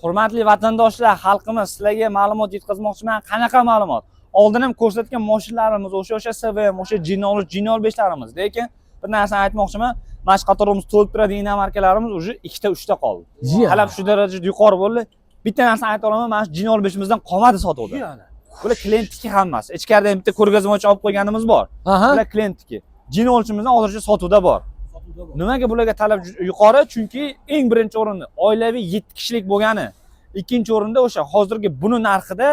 Hurmatli vatandoshlar, xalqimiz, sizlarga ma'lumot yetkazmoqchiman. Qanaqa ma'lumot? Oldin ham ko'rsatgan mashinalarimiz o'sha SVM, o'sha G03, G05larimiz. Lekin bir narsani aytmoqchiman. Mana shu qatorimiz to'lib turadigan inomarkalarimiz уже 2 ta 3 ta qoldi. Talab shu darajada yuqori bo'ldi. Bitta narsani ayta olaman, mana shu G05imizdan qolmadi sotuvda. Bular klientniki hammasi. Ichkarida ham bitta ko'rgazmachi olib qo'yganimiz bor. Bular klientniki. G03imizdan hozircha sotuvda bor. Nimaga bularga talab yuqori? Chunki eng birinchi o'rinda oilaviy 7 kishilik bo'lgani. Ikkinchi o'rinda o'sha hozirgi buni narxida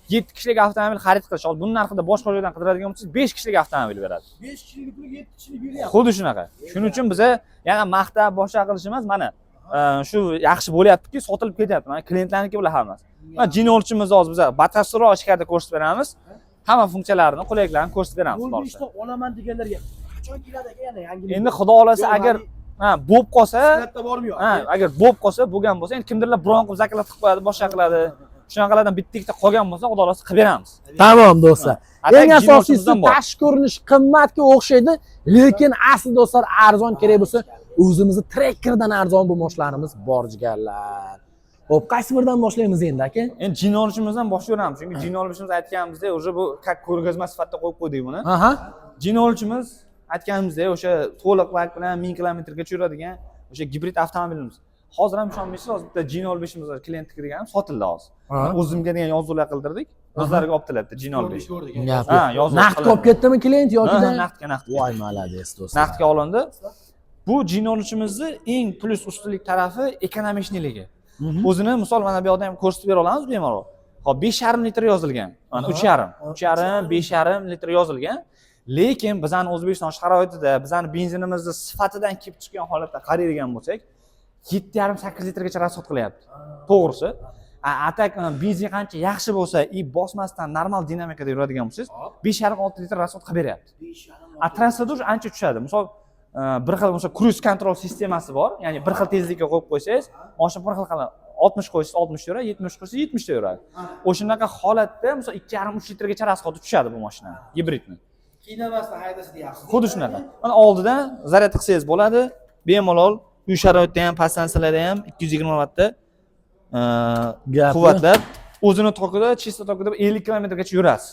7 kishilik avtomobil xarid qilish. Buni narxida boshqa joydan qidiradigan bo'lsangiz 5 kishilik avtomobil beradi. 5 kishilik pulga 7 kishilik beryapti. Xuddi shunaqa. Shuning uchun biza yana maqtab boshqa qilish emas, mana shu yaxshi bo'lyaptiki, sotilib ketyapti. Mana klientlarniki bular hammasi. Mana G03imizni hozir biza batafsilroq ichkarida ko'rsatib beramiz. Hamma funksiyalarini, qulayliklarini ko'rsatib beramiz. Yo'l ishda olaman deganlarga qachon keladi ekan yana yangi? Endi xudo xolasa agar bo'p qolsa, agar bo'p qolsa, bo'lgan bo'lsa, endi kimdirlar bron qilib zakalab qilib qo'yadi, boshqa qiladi. Shunaqalardan bitta-ikkita qolgan bo'lsa, xudo xolasa qilib beramiz. Tamom do'stlar. Eng asosiysi tashqi ko'rinish qimmatga o'xshaydi, lekin asli do'stlar arzon kerak bo'lsa, o'zimizni Trekkerdan arzon bu moshlarimiz bor jigarlar. Xo'p, qaysi biridan boshlaymiz endi aka? Endi G03imizdan boshlayveramiz. Chunki G05imiz aytganimizdek, o'sha bu ko'rgazma sifatida qo'yib qo'ydik buni. G03imiz aytganimizdek, o'sha to'liq vaqt bilan 1000 kilometrgacha yuradigan o'sha gibrid avtomobilimiz. Hozir ham ishonmaysiz, hozir bitta G05imiz klientniki deganim sotildi hozir. O'zimga degan yozuvlar qildirdik. O'zlariga olib keladi G05. Naqd olib ketdimi klient yoki naqdga? Voy, malades do'stlar. Naqdga olindi. Bu G03imizni eng plus ustunlik tarafi ekonomichniligi. O'zini misol mana bu yerda ham ko'rsatib bera olamiz bemalol. Hop 5,5 litr yozilgan. Mana 3,5, 5,5 litr yozilgan. Lekin bizani O'zbekiston sharoitida bizani benzinimizni sifatidan kelib chiqqan holatda qaraydigan bo'lsak, 7,5-8 litrgacha rasxod qilyapti. To'g'risi, atak benzin qancha yaxshi bo'lsa, bosmasdan normal dinamikada yuradigan bo'lsangiz, 5,5-6 litr rasxod qilib beryapti. Trassada ancha tushadi. Misol bir xil o'sha cruise control sistemasi bor. Ya'ni bir xil tezlikka qo'yib qo'ysangiz, mashina bir xil qiladi. 60 qo'ysangiz 60 yuradi, 70 qo'ysangiz 70 ta yuradi. O'shanaqa holatda misol 2,5-3 litrgacha rasxodi tushadi bu mashina, gibridni. Qiynamasdan haydasa deyapsiz. Xuddi shunaqa. Mana oldidan zaryad qilsangiz bo'ladi. Bemalol uy sharoitida ham, pastansiyalarda ham 220 vattda quvvatlab, o'zini tokida, chista tokida 50 kilometrgacha yurasiz.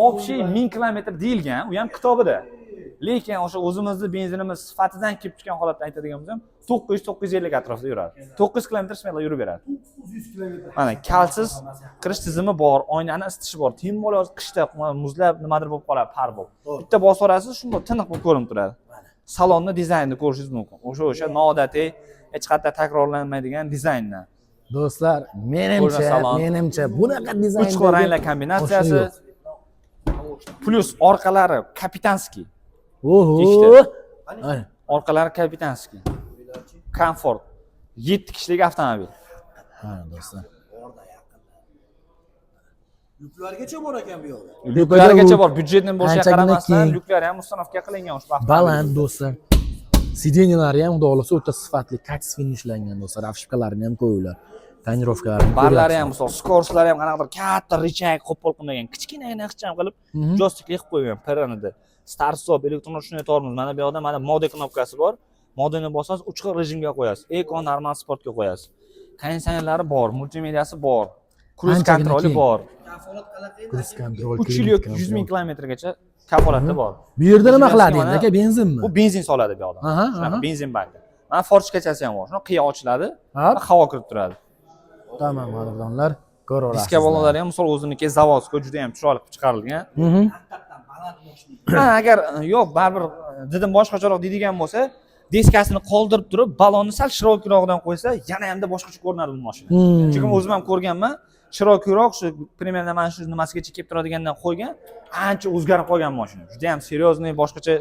Общий 1000 kilometr deyilgan, u ham kitobida. Lekin o'sha o'zimizni benzinimiz sifatidan kelib chiqqan holatda aytadigan bo'lsam, 900-950 atrofida yuradi. 900 kilometr smayla yurib beradi. 900 kilometr. Mana kalsiz kirish tizimi bor, oynani isitishi bor. Tim bo'lar qishda muzlab nimadir bo'lib qoladi, par bo'lib. Bitta bosib olasiz, shunday tiniq bo'lib ko'rinib turadi. Salonni dizaynini ko'rishingiz mumkin. O'sha noodatiy, hech qanday takrorlanmaydigan dizayndan. Do'stlar, menimcha bunaqa dizayn 3 xil ranglar kombinatsiyasi. Plus orqalari kapitanskiy. Orqalari kapitanskiy. Komfort. 7 kishilik avtomobil. Ha, do'stlar. Yuklargacha bor ekan bu yoqda. Yuklargacha bor. Byudjetning bo'lishiga qaramasdan yuklar ham ustanovka qilingan ushbu avtomobil. Baland do'stlar. Sideniyalari ham xudo xolasa o'ta sifatli, kaks finishlangan do'stlar. Afishkalarini ham qo'yinglar. Tonirovkalarini. Barlari ham misol, skorslari ham qanaqadir katta richak qo'pol qilmagan, kichkinagina ixcham qilib, joystikli qilib qo'ygan peronida. Start stop elektron ruchnoy tormoz. Mana bu yerda mana mode knopkasi bor. Modeni bosasiz, 3 xil rejimga qo'yasiz. Eco, normal, sportga qo'yasiz. Konditsionerlari bor, multimediyasi bor. Cruise controli bor. Kafolat qanaqa? Cruise control 3 yil yoki 100 ming kilometrgacha kafolati bor. Bu yerda nima qiladi endi aka, benzinmi? Bu benzin soladi bu yoqda. Shunaqa benzin banki. Mana forchkachasi ham bor. Shuni qiya ochiladi, havo kirib turadi. Tamam, qadrdonlar, ko'raverasiz. Diskabollar ham misol o'ziniki zavodskiy juda ham chiroyli qilib chiqarilgan. Agar yo'q, baribir dedim boshqacharoq deydigan bo'lsa, diskasini qoldirib turib, balonni sal shirokroqdan qo'ysa, yana hamda boshqacha ko'rinadi bu mashina. Chunki o'zim ham ko'rganman, shirokroq shu примерно mana shu nimasigacha kelib turadigandan qo'ygan, ancha o'zgarib qolgan mashina. Juda ham seriozniy boshqacha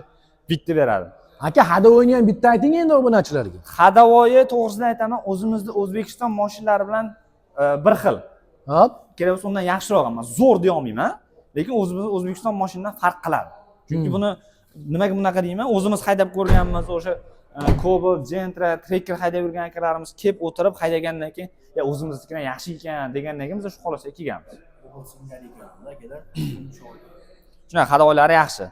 bitni beradi. Aka, hadovoyni ham bitta ayting endi obunachilarga. Hadovoyi to'g'risida aytaman, o'zimizning O'zbekiston mashinalari bilan bir xil. Hop, kerak bo'lsa undan yaxshiroq emas, zo'r deya olmayman, lekin o'zimiz O'zbekiston mashinadan farq qiladi. Chunki buni nimaga bunaqa deyman? O'zimiz haydab ko'rganmiz, o'sha Cobalt, Gentra, Trekker haydab yurgan akalarimiz kelib o'tirib haydagandan keyin, "Ya o'zimiznikidan yaxshi ekan" degandan keyin biz shu xolosga kelganmiz. Shunaqa hadovoylari yaxshi.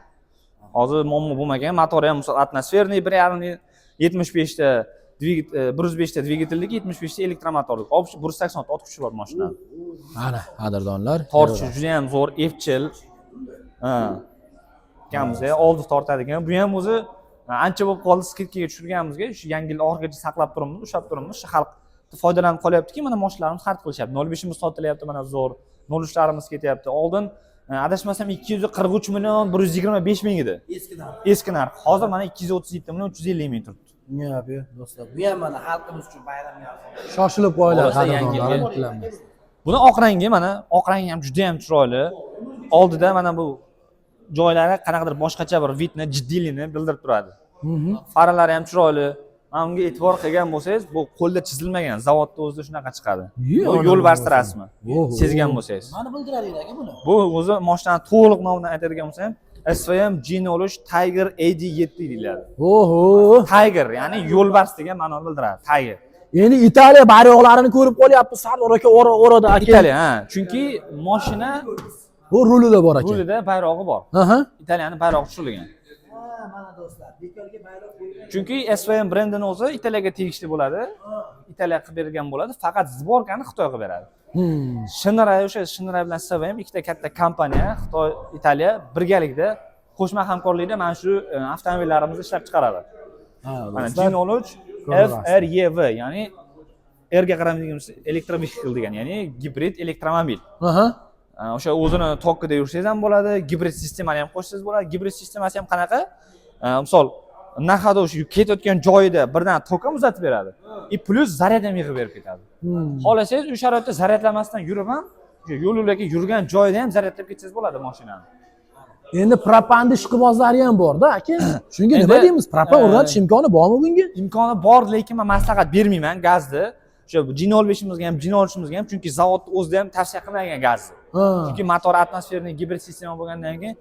Hozir muammo bo'lmagan, motori ham atmosferniy 1.5 75 ta, 105 ta dvigatellik, 75 ta elektromotorlik. 180 ot kuchi bor mashinani. Mana, qadrdonlar. Tortishi juda ham zo'r, epchil. Ha. Kamza oldi tortadigan. Bu ham o'zi ancha bo'lib qoldi, skidkaga tushirganimizga, shu yangi yil oxirigacha saqlab turibmiz, ushlab turibmiz. Shu xalq foydalanib qolyaptiki, mana mashinalarimiz xarid qilishyapti. 05imiz sotilyapti, mana zo'r. 03larimiz ketyapti. Oldin adashmasam 243 million 125 ming edi. Eski narx. Hozir mana 237 million 350 ming turibdi. Do'stlar, bu ham mana xalqimiz uchun bayram yaxshi. Shoshilib qo'yinglar Hozir yangi qadrdonlar. yilga. Buni oq rangi mana, oq rangi ham juda ham chiroyli. Oldida mana bu joylari qanaqadir boshqacha bir vidni, jiddiylikni bildirib turadi. Faralari ham chiroyli. Mana bunga e'tibor qilgan bo'lsangiz, bu qo'lda chizilmagan, zavodda o'zida shunaqa chiqadi. Bu yo'lbars rasmi. Sezgan bo'lsangiz. Mana bildirading aka buni. Bu o'zi mashinani to'liq nomidan aytadigan bo'lsam, SVM G03 Tiger AD7 deyiladi. Oho. Tiger, ya'ni yo'lbars degan ma'noni bildiradi. Tiger. Endi Italiya bayroqlarini ko'rib qolyapmiz, Sardor aka o'rada aka. Italiya, ha. Chunki mashina Bu rulida bor aka. rulida bayrog'i bor. Aha. Italiyaning bayrog'i tushirilgan. Mana do'stlar, bekorga bayroq qo'ygan. Chunki SVM brendini o'zi Italiyaga tegishli bo'ladi. Italiya qilib bergan bo'ladi, faqat sborkani Xitoy qilib beradi. Shinray, o'sha Shinray bilan SVM ikkita katta kompaniya, Xitoy, Italiya birgalikda qo'shma hamkorlikda mana shu avtomobillarimizni ishlab chiqaradi. Mana G03 FREV, ya'ni R ga qaramaydigan elektromobil degan, ya'ni gibrid elektromobil. Aha. O'sha o'zini tokkida yursangiz ham bo'ladi, gibrid sistemani ham qo'shsangiz bo'ladi. Gibrid sistemasi ham qanaqa? Misol, nahada o'sha ketayotgan joyida birdan tokka uzatib beradi. Plus zaryad ham yig'ib berib ketadi. Xohlasangiz o'sha sharoitda zaryadlamasdan yurib ham, o'sha yo'l yo'lakay yurgan joyida ham zaryadlab ketsangiz bo'ladi mashinani. Endi propanni ishqibozlari ham bor-da aka. Shunga nima deymiz? Propan o'rnatish imkoni bormi bunga? Imkoni bor, lekin men maslahat bermayman gazni. O'sha G05imizga ham, G03imizga ham, chunki zavod o'zida ham tavsiya qilmagan gazni. Chunki motor atmosferniy gibrid sistema bo'lgandan keyin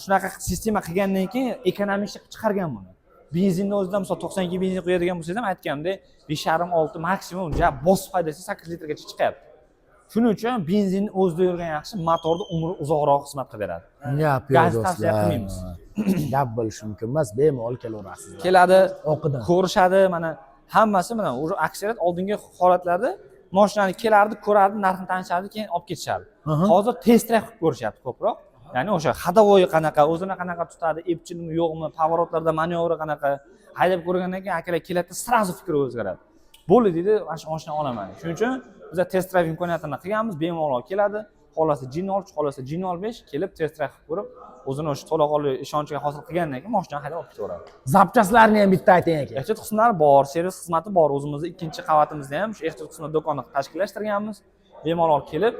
shunaqa sistema qilgandan keyin ekonomik chiqargan buni. Benzinni o'zida misol 92 benzin qo'yadigan bo'lsangiz ham aytganimdek 5,5-6 maksimum bosib haydasa 8 litrgacha chiqyapti. Shuning uchun benzinni o'zida yurgan yaxshi, motorni umri uzoqroq xizmat qilib beradi. Gap yo'q Gaz do'stlar. tavsiya qilmaymiz. Gap bo'lishi mumkin emas, bemalol kelaverasiz. Keladi, O'qidan. ko'rishadi, mana hammasi mana o'sha aksariyat oldingi holatlarda mashinani kelardi, ko'rardi, narxini tanishardi, keyin olib ketishardi. Hozir test drive qilib ko'rishyapti ko'proq. Ya'ni o'sha hadavoyi qanaqa, o'zini qanaqa tutadi, epchilmi, yo'qmi, pavorotlarda manyovri qanaqa, haydab ko'rgandan keyin akalar keladi, sразу fikri o'zgaradi. Bo'ldi deydi, mana shu mashina olaman. Shuning uchun biz test drive imkoniyatini qilganmiz, bemalol keladi. Xohlasa G03, xohlasa G05 kelib test drive qilib ko'rib, o'zini o'sha to'laqonli ishonchga hosil qilgandan keyin mashinani haydab olib ketaveradi. Zapchastlarni ham bitta ayting aka. Ehtiyot qismlari bor, servis xizmati bor. O'zimizning ikkinchi qavatimizda ham shu ehtiyot qismi do'konni tashkillashtirganmiz. Bemalol kelib,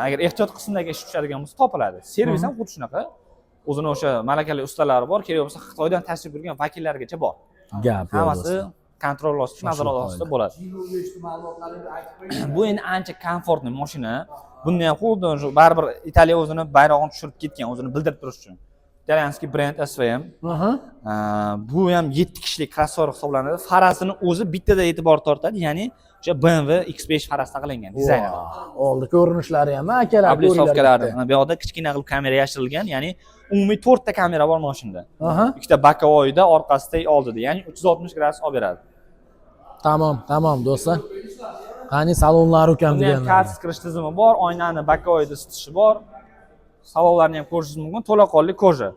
agar ehtiyot qismdagi ish tushadigan bo'lsa topiladi. Servis ham xuddi shunaqa. O'zini o'sha malakali ustalari bor, kerak bo'lsa Xitoydan tashrif buyurgan vakillargacha bor. Gap yo'q. Hammasi kontrol ostida, nazorat ostida bo'ladi. Ma'lumotlaringizni aytib qo'ying. Bu endi ancha komfortli mashina. Bunda ham xuddi shu baribir Italiya o'zini bayrog'ini tushirib ketgan, o'zini bildirib turish uchun. Italyanskiy brend SVM. Bu ham 7 kishilik krossovер hisoblanadi. Farasini o'zi bittada e'tibor tortadi, ya'ni o'sha BMW X5 farasida qilingan dizayner. Oldi ko'rinishlari ham akalar Oblisovkalar. Bu yoqda kichkina qilib kamera yashirilgan, ya'ni umumiy 4 ta kamera bor mashinada. Ikkita bokovoyda, orqasida, oldida, ya'ni 360 gradus olib beradi. Tamom do'stlar. Qani salonlar ukam Bunda ham deganlar. kartsiz kirish tizimi bor, oynani bokovoyda isitishi bor. Salonlarni ham ko'rishingiz mumkin, to'laqonli koja.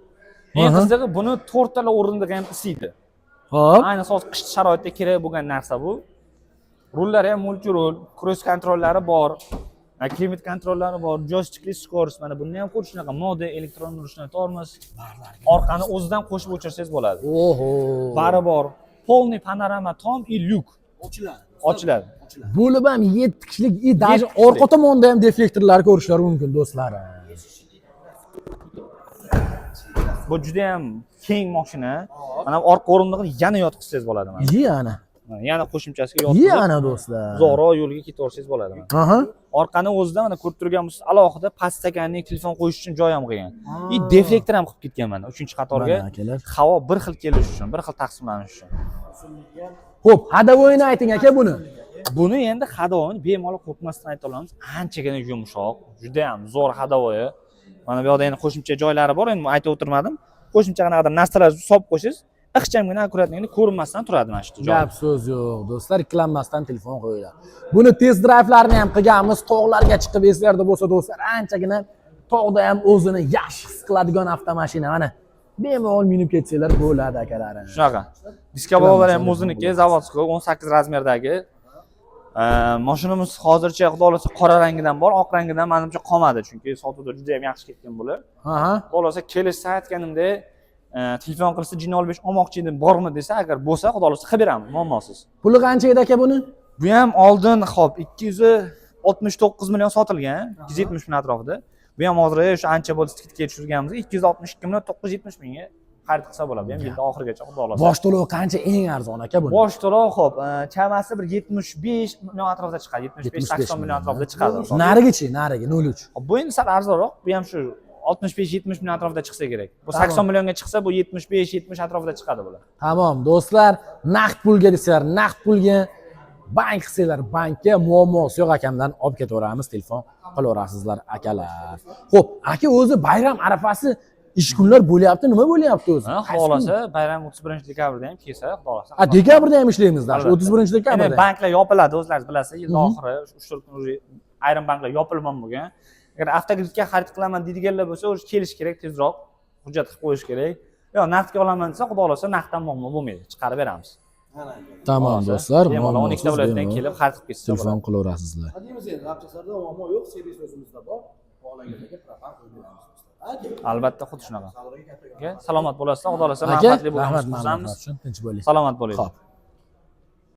Eng qizig'i buni 4 tala o'rindiq ham isiydi. Xo'p. Ayniqsa qish sharoitida kerak bo'lgan narsa bu. Rullari ham multirul, cruise kontrollari bor, klimat kontrollari bor, joystikli skorost, mana bunda ham xuddi shunaqa mode, elektron rучной tormoz, orqani o'zidan qo'shib o'chirsangiz bo'ladi. Oho. Bari bor. Polniy panorama tom и lyuk ochiladi. Bo'lib ham 7 kishilik, даже orqa tomonda ham deflektorlar ko'rishlar mumkin do'stlar. Bu juda ham keng mashina. Mana orqa o'rindiqni yana yotqizsangiz bo'ladi mana. Yana. Yana qo'shimchasiga yotqizib, Yana do'stlar. uzoqroq yo'lga ketaversangiz bo'ladi. Aha. Orqani o'zida mana ko'rib turgan bo'lsangiz, alohida pastdaganlik telefon qo'yish uchun joy ham qilgan. Deflektor ham qilib ketgan mana 3-qatorga. Havo bir xil kelish uchun, bir xil taqsimlanish uchun. Xo'p, hadavoyini ayting aka buni. Buni endi hadavoyini bemalol qo'rqmasdan ayta olamiz. Anchagina yumshoq, juda ham zo'r hadavoyi. Mana bu yerda endi qo'shimcha joylari bor, endi aytib o'tirmadim. Qo'shimcha qanaqadir narsalar solib qo'ysiz, ixchamgina akkuratligini ko'rinmasdan turadi mana shu joy. Gap so'z yo'q, do'stlar, ikkilanmasdan telefon qo'yinglar. Buni test drayvlarini ham qilganmiz, tog'larga chiqib eslarda bo'lsa do'stlar, anchagina tog'da ham o'zini yaxshi his qiladigan avtomashina. Mana bemalol minib ketsanglar bo'ladi akalarim. Shunaqa. Diskoblolar ham o'ziniki, zavodskiy 18 razmerdagi. Mashinamiz hozircha xudo xolasa qora rangidan bor, oq rangidan menimcha qolmadi, chunki sotuvda juda ham yaxshi ketgan bular. Aha. Xudo xolasa kelishsa aytganimdek, telefon qilsa G05 olmoqchi edim, bormi desa, agar bo'lsa, xudo xolasa qilib beraman, muammosiz. Puli qancha edi aka buni? Bu ham oldin, xo'p, 269 million sotilgan, 270 million atrofida. Bu ham hozir o'sha ancha bo'ldi skidga tushirganmiz, 262 million 970 mingga xarid qilsa bo'ladi. Bu ham yilning oxirigacha xudo xolasa. Bosh to'lov qancha eng arzon aka buni? Bosh to'lov xo'p, chamasi bir 75 million atrofida chiqadi, 75-80 million atrofida chiqadi. Narigichi, narigi 03. Bu endi sal arzonroq, bu ham shu 65-70 million atrofida chiqsa kerak. Bu 80 millionga chiqsa, bu 75-70 atrofida chiqadi bular. Tamom, do'stlar, naqd pulga desanglar, naqd pulga, bank qilsanglar, bankka muammosi yo'q akamdan olib ketaveramiz, telefon qilaverasizlar akalar. Xo'p, aka o'zi bayram arafasi ish kunlar bo'lyapti, nima bo'lyapti o'zi? Xudo xolasa, bayram 31-dekabrda ham kelsa, xudo xolasa. Dekabrda ham ishlaymizda, 31-dekabrda. Endi banklar yopiladi, o'zlaringiz bilasiz, yil oxiri 3-4 kun ayrim banklar yopilmam bo'lgan. Agar avtokreditga xarid qilaman deydiganlar bo'lsa, o'zi kelish kerak, tezroq hujjat qilib qo'yish kerak. Yo, naqdga olaman desa, xudo xolasa, naqddan muammo bo'lmaydi, chiqarib beramiz. Tamom do'stlar, bemalol 12 ta viloyatdan kelib xarid qilib ketsa telefon qilaverasizlar. Deymiz endi, Abchasarda muammo yo'q, servis o'zimizda bor. Xohlaganlarga propan qo'yib beramiz do'stlar. Albatta, xuddi shunaqa. Salomat bo'lasiz, xudo xolasa, manfaatli bo'lishni rahmat, tinch bo'ling. Salomat bo'ling. Xo'p.